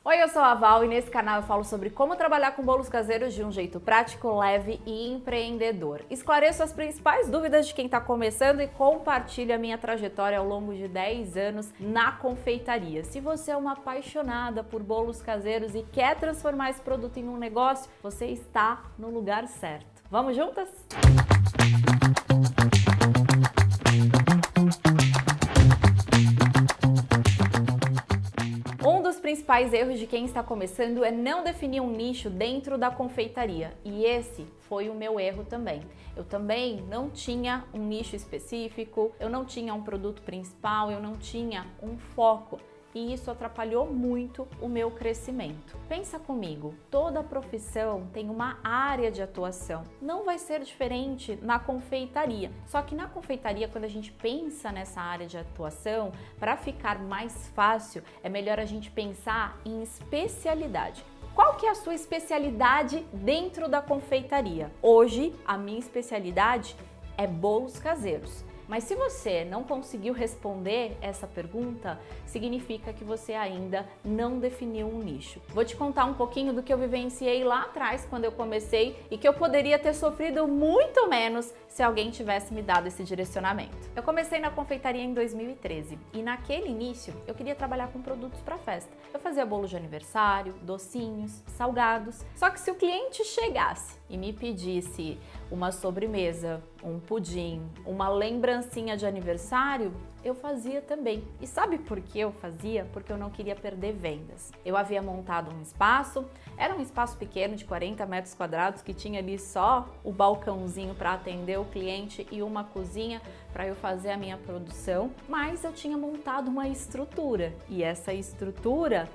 Oi, eu sou a Val e nesse canal eu falo sobre como trabalhar com bolos caseiros de um jeito prático, leve e empreendedor. Esclareço as principais dúvidas de quem está começando e compartilho a minha trajetória ao longo de 10 anos na confeitaria. Se você é uma apaixonada por bolos caseiros e quer transformar esse produto em um negócio, você está no lugar certo. Vamos juntas? Um dos principais erros de quem está começando é não definir um nicho dentro da confeitaria, e esse foi o meu erro também. Eu também não tinha um nicho específico, eu não tinha um produto principal, eu não tinha um foco. E isso atrapalhou muito o meu crescimento. Pensa comigo, toda profissão tem uma área de atuação. Não vai ser diferente na confeitaria. Só que na confeitaria, quando a gente pensa nessa área de atuação, para ficar mais fácil, é melhor a gente pensar em especialidade. Qual que é a sua especialidade dentro da confeitaria? Hoje, a minha especialidade é bolos caseiros. Mas se você não conseguiu responder essa pergunta, significa que você ainda não definiu um nicho. Vou te contar um pouquinho do que eu vivenciei lá atrás quando eu comecei e que eu poderia ter sofrido muito menos se alguém tivesse me dado esse direcionamento. Eu comecei na confeitaria em 2013 e naquele início eu queria trabalhar com produtos para festa. Eu fazia bolo de aniversário, docinhos, salgados. Só que se o cliente chegasse e me pedisse uma sobremesa, um pudim, uma lembrancinha de aniversário, eu fazia também. E sabe por que eu fazia? Porque eu não queria perder vendas. Eu havia montado um espaço, era um espaço pequeno de 40 metros quadrados que tinha ali só o balcãozinho para atender o cliente e uma cozinha para eu fazer a minha produção, mas eu tinha montado uma estrutura e essa estrutura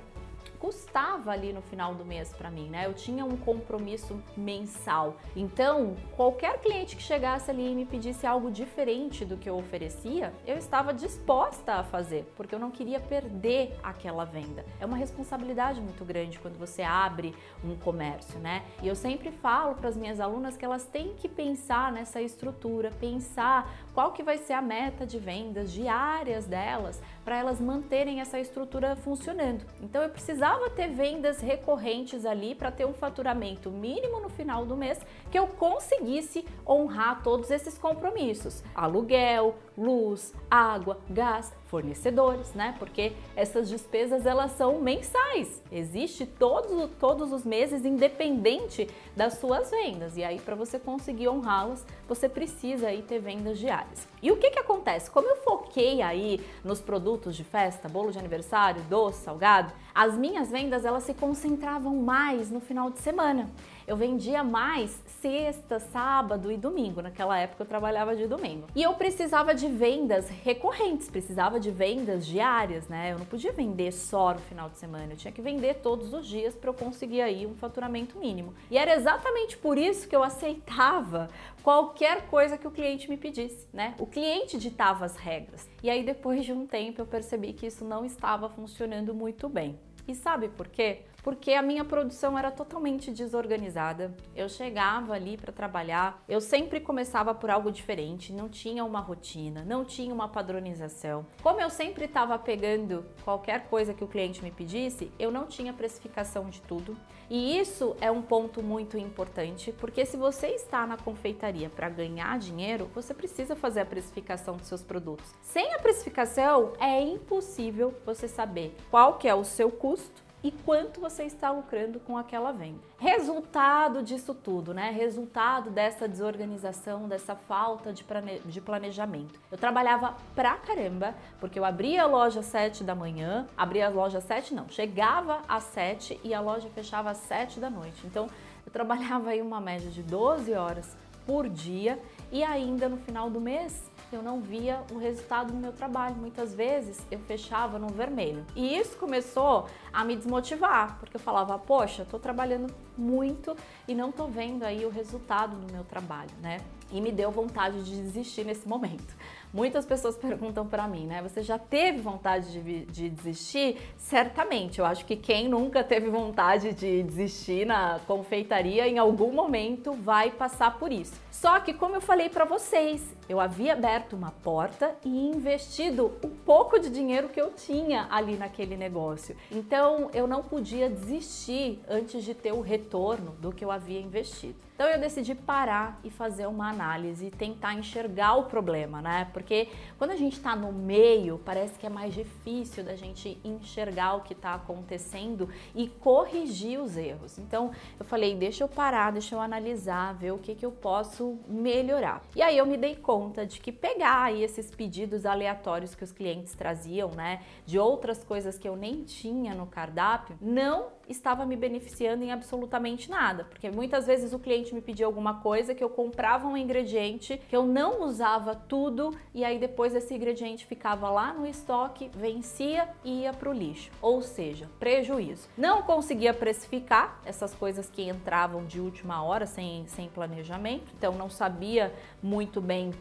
custava ali no final do mês para mim, né? Eu tinha um compromisso mensal. Então, qualquer cliente que chegasse ali e me pedisse algo diferente do que eu oferecia, eu estava disposta a fazer, porque eu não queria perder aquela venda. É uma responsabilidade muito grande quando você abre um comércio, né? E eu sempre falo para as minhas alunas que elas têm que pensar nessa estrutura, pensar qual que vai ser a meta de vendas diárias delas, para elas manterem essa estrutura funcionando. Então, eu precisava ter vendas recorrentes ali para ter um faturamento mínimo no final do mês que eu conseguisse honrar todos esses compromissos. Aluguel, luz, água, gás, fornecedores, né? Porque essas despesas elas são mensais. Existe todos os meses independente das suas vendas. E aí para você conseguir honrá-las, você precisa aí ter vendas diárias. E o que acontece? Como eu foquei aí nos produtos de festa, bolo de aniversário, doce, salgado, as minhas vendas elas se concentravam mais no final de semana. Eu vendia mais sexta, sábado e domingo. Naquela época eu trabalhava de domingo. E eu precisava de vendas recorrentes, precisava de vendas diárias, né? Eu não podia vender só no final de semana, eu tinha que vender todos os dias para eu conseguir aí um faturamento mínimo. E era exatamente por isso que eu aceitava qualquer coisa que o cliente me pedisse, né? O cliente ditava as regras. E aí depois de um tempo eu percebi que isso não estava funcionando muito bem. E sabe por quê? Porque a minha produção era totalmente desorganizada. Eu chegava ali para trabalhar, eu sempre começava por algo diferente, não tinha uma rotina, não tinha uma padronização. Como eu sempre estava pegando qualquer coisa que o cliente me pedisse, eu não tinha precificação de tudo. E isso é um ponto muito importante, porque se você está na confeitaria para ganhar dinheiro, você precisa fazer a precificação dos seus produtos. Sem a precificação, é impossível você saber qual que é o seu custo e quanto você está lucrando com aquela venda. Resultado disso tudo, né? Resultado dessa desorganização, dessa falta de planejamento. Eu trabalhava pra caramba, porque eu abria a loja às 7 da manhã, abria a loja às 7 não, chegava às 7 e a loja fechava às 7 da noite. Então, eu trabalhava aí uma média de 12 horas por dia e ainda no final do mês eu não via o resultado do meu trabalho. Muitas vezes eu fechava no vermelho. E isso começou a me desmotivar, porque eu falava, poxa, tô trabalhando muito e não tô vendo aí o resultado do meu trabalho, né? e me deu vontade de desistir nesse momento. Muitas pessoas perguntam para mim, né? Você já teve vontade de desistir? Certamente, eu acho que quem nunca teve vontade de desistir na confeitaria, em algum momento vai passar por isso. Só que, como eu falei para vocês, eu havia aberto uma porta e investido o pouco de dinheiro que eu tinha ali naquele negócio. Então, eu não podia desistir antes de ter o retorno do que eu havia investido. Então eu decidi parar e fazer uma análise e tentar enxergar o problema, né? Porque quando a gente está no meio, parece que é mais difícil da gente enxergar o que está acontecendo e corrigir os erros. Então eu falei, deixa eu parar, deixa eu analisar, ver o que eu posso melhorar. E aí eu me dei conta de que pegar aí esses pedidos aleatórios que os clientes traziam, né? De outras coisas que eu nem tinha no cardápio, não estava me beneficiando em absolutamente nada. Porque muitas vezes o cliente me pedia alguma coisa que eu comprava um ingrediente que eu não usava tudo e aí depois esse ingrediente ficava lá no estoque, vencia e ia para o lixo. Ou seja, prejuízo. Não conseguia precificar essas coisas que entravam de última hora sem planejamento, então não sabia muito bem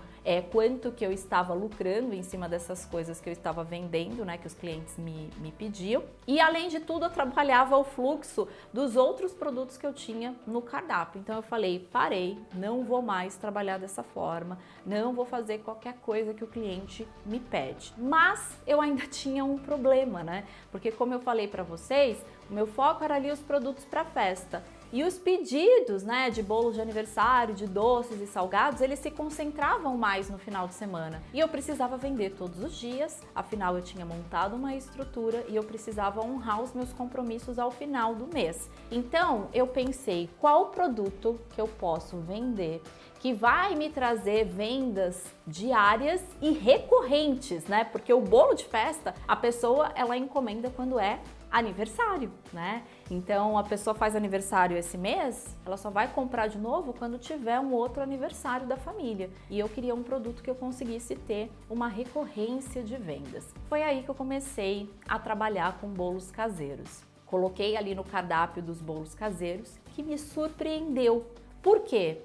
quanto que eu estava lucrando em cima dessas coisas que eu estava vendendo, né, que os clientes me pediam. E além de tudo, eu trabalhava o fluxo dos outros produtos que eu tinha no cardápio. Então eu falei, parei, não vou mais trabalhar dessa forma, não vou fazer qualquer coisa que o cliente me pede. Mas eu ainda tinha um problema, né? Porque como eu falei para vocês, o meu foco era ali os produtos para festa. E os pedidos, né, de bolos de aniversário, de doces e salgados, eles se concentravam mais no final de semana. E eu precisava vender todos os dias, afinal eu tinha montado uma estrutura e eu precisava honrar os meus compromissos ao final do mês. Então eu pensei, qual produto que eu posso vender que vai me trazer vendas diárias e recorrentes, né? Porque o bolo de festa, a pessoa, ela encomenda quando é aniversário, né? Então a pessoa faz aniversário esse mês, ela só vai comprar de novo quando tiver um outro aniversário da família. E eu queria um produto que eu conseguisse ter uma recorrência de vendas. Foi aí que eu comecei a trabalhar com bolos caseiros. Coloquei ali no cardápio dos bolos caseiros, que me surpreendeu. Por quê?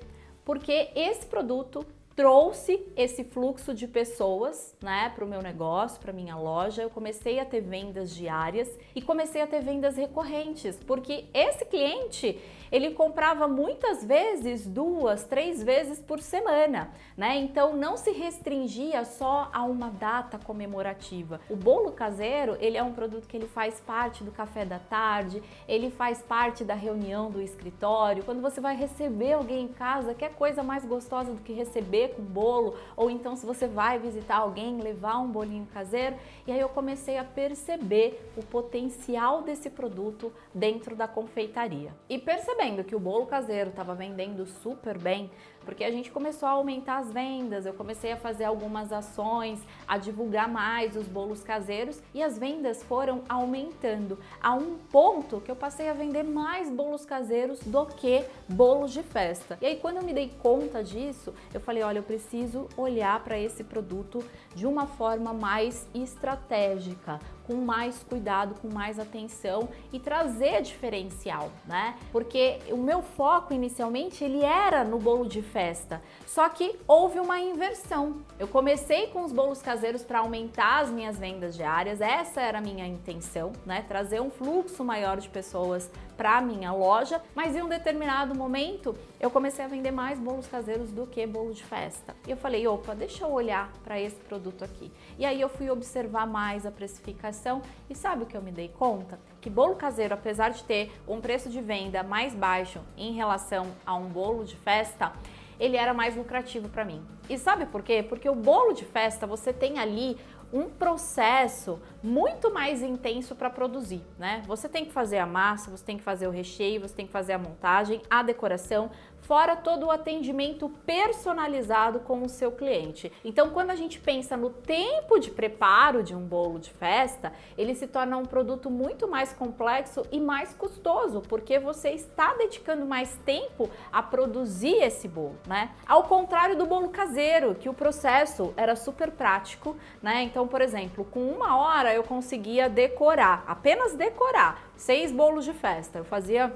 Porque esse produto trouxe esse fluxo de pessoas, né, para o meu negócio, para minha loja. Eu comecei a ter vendas diárias e comecei a ter vendas recorrentes, porque esse cliente, ele comprava muitas vezes 2, 3 vezes por semana, né? Então não se restringia só a uma data comemorativa. O bolo caseiro, ele é um produto que ele faz parte do café da tarde, ele faz parte da reunião do escritório. Quando você vai receber alguém em casa, quer coisa mais gostosa do que receber com bolo, ou então se você vai visitar alguém, levar um bolinho caseiro. E aí eu comecei a perceber o potencial desse produto dentro da confeitaria. E percebendo que o bolo caseiro estava vendendo super bem, porque a gente começou a aumentar as vendas, eu comecei a fazer algumas ações, a divulgar mais os bolos caseiros e as vendas foram aumentando a um ponto que eu passei a vender mais bolos caseiros do que bolos de festa. E aí quando eu me dei conta disso, eu falei, olha, eu preciso olhar para esse produto de uma forma mais estratégica, com mais cuidado, com mais atenção e trazer diferencial, né? Porque o meu foco inicialmente ele era no bolo de festa, só que houve uma inversão. Eu comecei com os bolos caseiros para aumentar as minhas vendas diárias, essa era a minha intenção, né? Trazer um fluxo maior de pessoas para a minha loja, mas em um determinado momento eu comecei a vender mais bolos caseiros do que bolo de festa. E eu falei, opa, deixa eu olhar para esse produto aqui. E aí eu fui observar mais a precificação e sabe o que eu me dei conta? Que bolo caseiro, apesar de ter um preço de venda mais baixo em relação a um bolo de festa, ele era mais lucrativo para mim. E sabe por quê? Porque o bolo de festa, você tem ali um processo muito mais intenso para produzir, né? Você tem que fazer a massa, você tem que fazer o recheio, você tem que fazer a montagem, a decoração, fora todo o atendimento personalizado com o seu cliente. Então, quando a gente pensa no tempo de preparo de um bolo de festa, ele se torna um produto muito mais complexo e mais custoso, porque você está dedicando mais tempo a produzir esse bolo, né? Ao contrário do bolo caseiro, que o processo era super prático, né? Então, por exemplo, com 1 hora eu conseguia decorar, apenas decorar, 6 bolos de festa. Eu fazia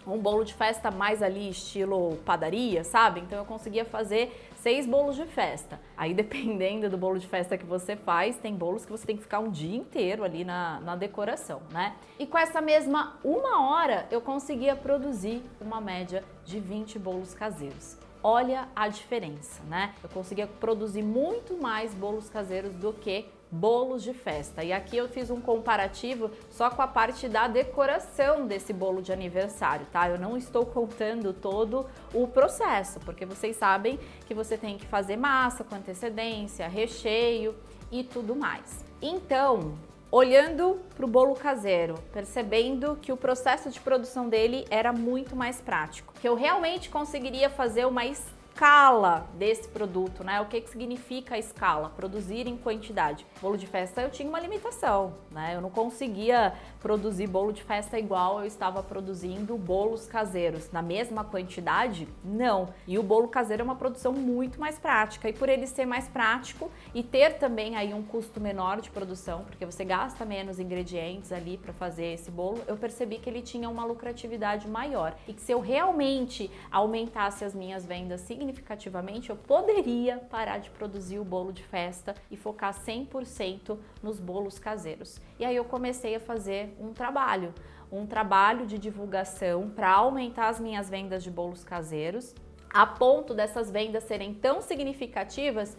um bolo de festa mais ali estilo padaria, sabe? Então eu conseguia fazer 6 bolos de festa. Aí dependendo do bolo de festa que você faz, tem bolos que você tem que ficar um dia inteiro ali na decoração, né? E com essa mesma 1 hora eu conseguia produzir uma média de 20 bolos caseiros. Olha a diferença, né? Eu conseguia produzir muito mais bolos caseiros do que bolos de festa. E aqui eu fiz um comparativo só com a parte da decoração desse bolo de aniversário, tá? Eu não estou contando todo o processo, porque vocês sabem que você tem que fazer massa com antecedência, recheio e tudo mais. Então, olhando para o bolo caseiro, percebendo que o processo de produção dele era muito mais prático, que eu realmente conseguiria fazer uma escala desse produto, né? O que significa a escala? Produzir em quantidade. Bolo de festa eu tinha uma limitação, né? Eu não conseguia produzir bolo de festa igual eu estava produzindo bolos caseiros. Na mesma quantidade? Não. E o bolo caseiro é uma produção muito mais prática. E por ele ser mais prático e ter também aí um custo menor de produção, porque você gasta menos ingredientes ali para fazer esse bolo, eu percebi que ele tinha uma lucratividade maior. E que se eu realmente aumentasse as minhas vendas significativamente, eu poderia parar de produzir o bolo de festa e focar 100% nos bolos caseiros. E aí eu comecei a fazer um trabalho de divulgação para aumentar as minhas vendas de bolos caseiros, a ponto dessas vendas serem tão significativas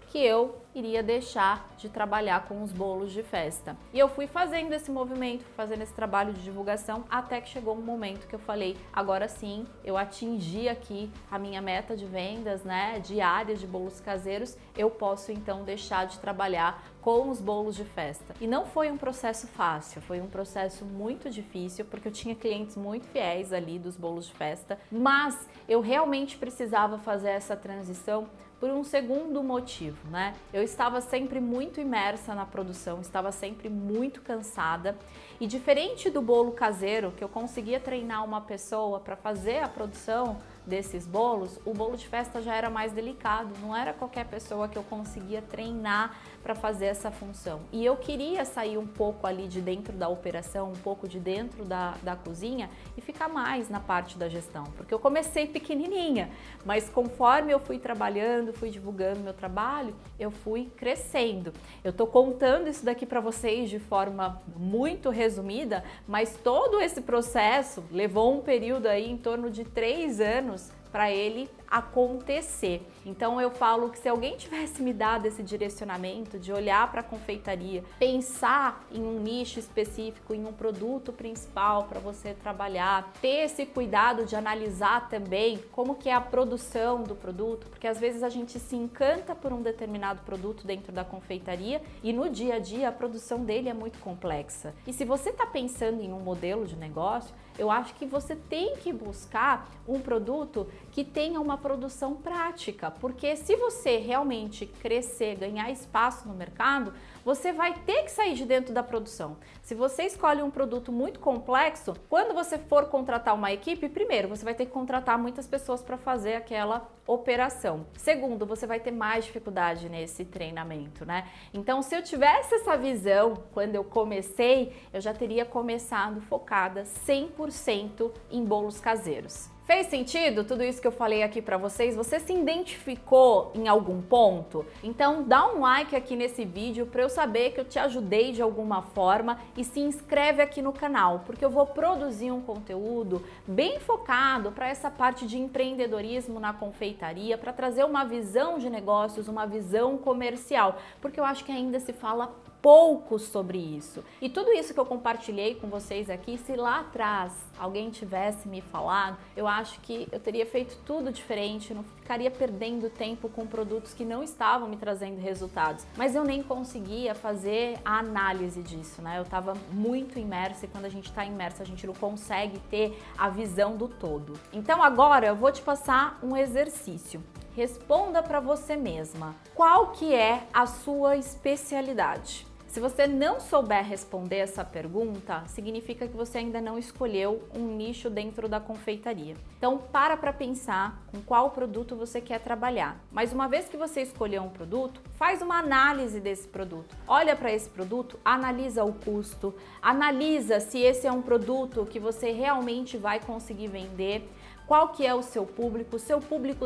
que eu iria deixar de trabalhar com os bolos de festa. E eu fui fazendo esse movimento, fazendo esse trabalho de divulgação, até que chegou um momento que eu falei, agora sim, eu atingi aqui a minha meta de vendas, né, diárias de bolos caseiros, eu posso então deixar de trabalhar com os bolos de festa. E não foi um processo fácil, foi um processo muito difícil, porque eu tinha clientes muito fiéis ali dos bolos de festa, mas eu realmente precisava fazer essa transição por um segundo motivo, né? Eu estava sempre muito imersa na produção, estava sempre muito cansada e diferente do bolo caseiro, que eu conseguia treinar uma pessoa para fazer a produção desses bolos, o bolo de festa já era mais delicado, não era qualquer pessoa que eu conseguia treinar para fazer essa função. E eu queria sair um pouco ali de dentro da operação, um pouco de dentro da cozinha e ficar mais na parte da gestão, porque eu comecei pequenininha, mas conforme eu fui trabalhando, fui divulgando meu trabalho, eu fui crescendo. Eu tô contando isso daqui para vocês de forma muito resumida, mas todo esse processo levou um período aí em torno de 3 anos para ele acontecer. Então eu falo que se alguém tivesse me dado esse direcionamento de olhar para a confeitaria, pensar em um nicho específico, em um produto principal para você trabalhar, ter esse cuidado de analisar também como que é a produção do produto, porque às vezes a gente se encanta por um determinado produto dentro da confeitaria e no dia a dia a produção dele é muito complexa. E se você está pensando em um modelo de negócio, eu acho que você tem que buscar um produto que tenha uma produção prática, porque se você realmente crescer, ganhar espaço no mercado, você vai ter que sair de dentro da produção. Se você escolhe um produto muito complexo, quando você for contratar uma equipe, primeiro, você vai ter que contratar muitas pessoas para fazer aquela operação. Segundo, você vai ter mais dificuldade nesse treinamento, né? Então, se eu tivesse essa visão, quando eu comecei, eu já teria começado focada 100% em bolos caseiros. Fez sentido tudo isso que eu falei aqui para vocês? Você se identificou em algum ponto? Então dá um like aqui nesse vídeo para eu saber que eu te ajudei de alguma forma e se inscreve aqui no canal, porque eu vou produzir um conteúdo bem focado para essa parte de empreendedorismo na confeitaria, para trazer uma visão de negócios, uma visão comercial, porque eu acho que ainda se fala pouco sobre isso. E tudo isso que eu compartilhei com vocês aqui, se lá atrás alguém tivesse me falado, eu acho que eu teria feito tudo diferente, eu não ficaria perdendo tempo com produtos que não estavam me trazendo resultados. Mas eu nem conseguia fazer a análise disso, né? Eu estava muito imersa e quando a gente está imersa, a gente não consegue ter a visão do todo. Então agora eu vou te passar um exercício. Responda para você mesma, qual que é a sua especialidade? Se você não souber responder essa pergunta, significa que você ainda não escolheu um nicho dentro da confeitaria. Então, para pensar com qual produto você quer trabalhar. Mas uma vez que você escolheu um produto, faz uma análise desse produto. Olha para esse produto, analisa o custo, analisa se esse é um produto que você realmente vai conseguir vender. Qual que é o seu público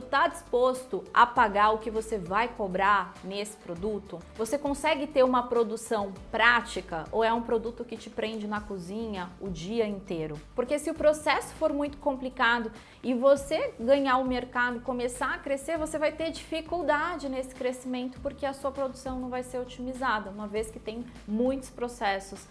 está disposto a pagar o que você vai cobrar nesse produto? Você consegue ter uma produção prática ou é um produto que te prende na cozinha o dia inteiro? Porque se o processo for muito complicado e você ganhar o mercado e começar a crescer, você vai ter dificuldade nesse crescimento porque a sua produção não vai ser otimizada, uma vez que tem muitos processos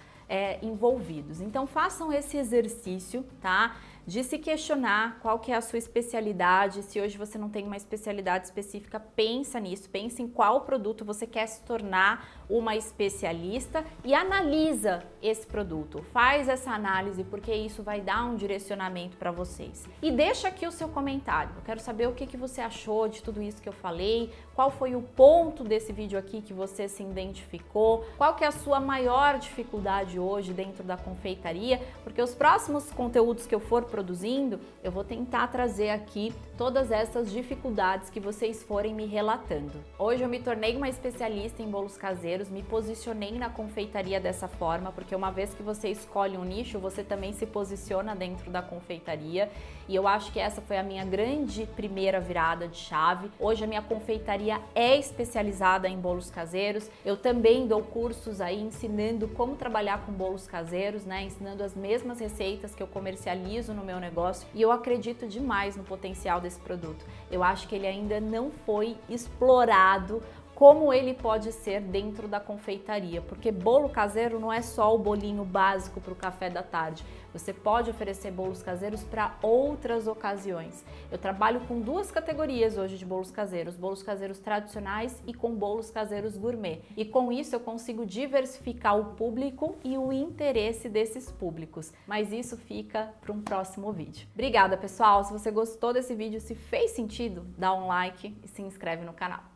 envolvidos. Então façam esse exercício, tá? De se questionar qual que é a sua especialidade. Se hoje você não tem uma especialidade específica, pensa nisso, pensa em qual produto você quer se tornar uma especialista e analisa esse produto. Faz essa análise porque isso vai dar um direcionamento para vocês. E deixa aqui o seu comentário. Eu quero saber o que você achou de tudo isso que eu falei, qual foi o ponto desse vídeo aqui que você se identificou, qual que é a sua maior dificuldade hoje dentro da confeitaria, porque os próximos conteúdos que eu for produzindo, eu vou tentar trazer aqui todas essas dificuldades que vocês forem me relatando. Hoje eu me tornei uma especialista em bolos caseiros, me posicionei na confeitaria dessa forma, porque uma vez que você escolhe um nicho, você também se posiciona dentro da confeitaria, e eu acho que essa foi a minha grande primeira virada de chave. Hoje a minha confeitaria é especializada em bolos caseiros, eu também dou cursos aí ensinando como trabalhar com bolos caseiros, né, ensinando as mesmas receitas que eu comercializo no meu negócio, e eu acredito demais no potencial desse produto. Eu acho que ele ainda não foi explorado como ele pode ser dentro da confeitaria, porque bolo caseiro não é só o bolinho básico para o café da tarde. Você pode oferecer bolos caseiros para outras ocasiões. Eu trabalho com duas categorias hoje de bolos caseiros tradicionais e com bolos caseiros gourmet. E com isso eu consigo diversificar o público e o interesse desses públicos. Mas isso fica para um próximo vídeo. Obrigada, pessoal! Se você gostou desse vídeo, se fez sentido, dá um like e se inscreve no canal.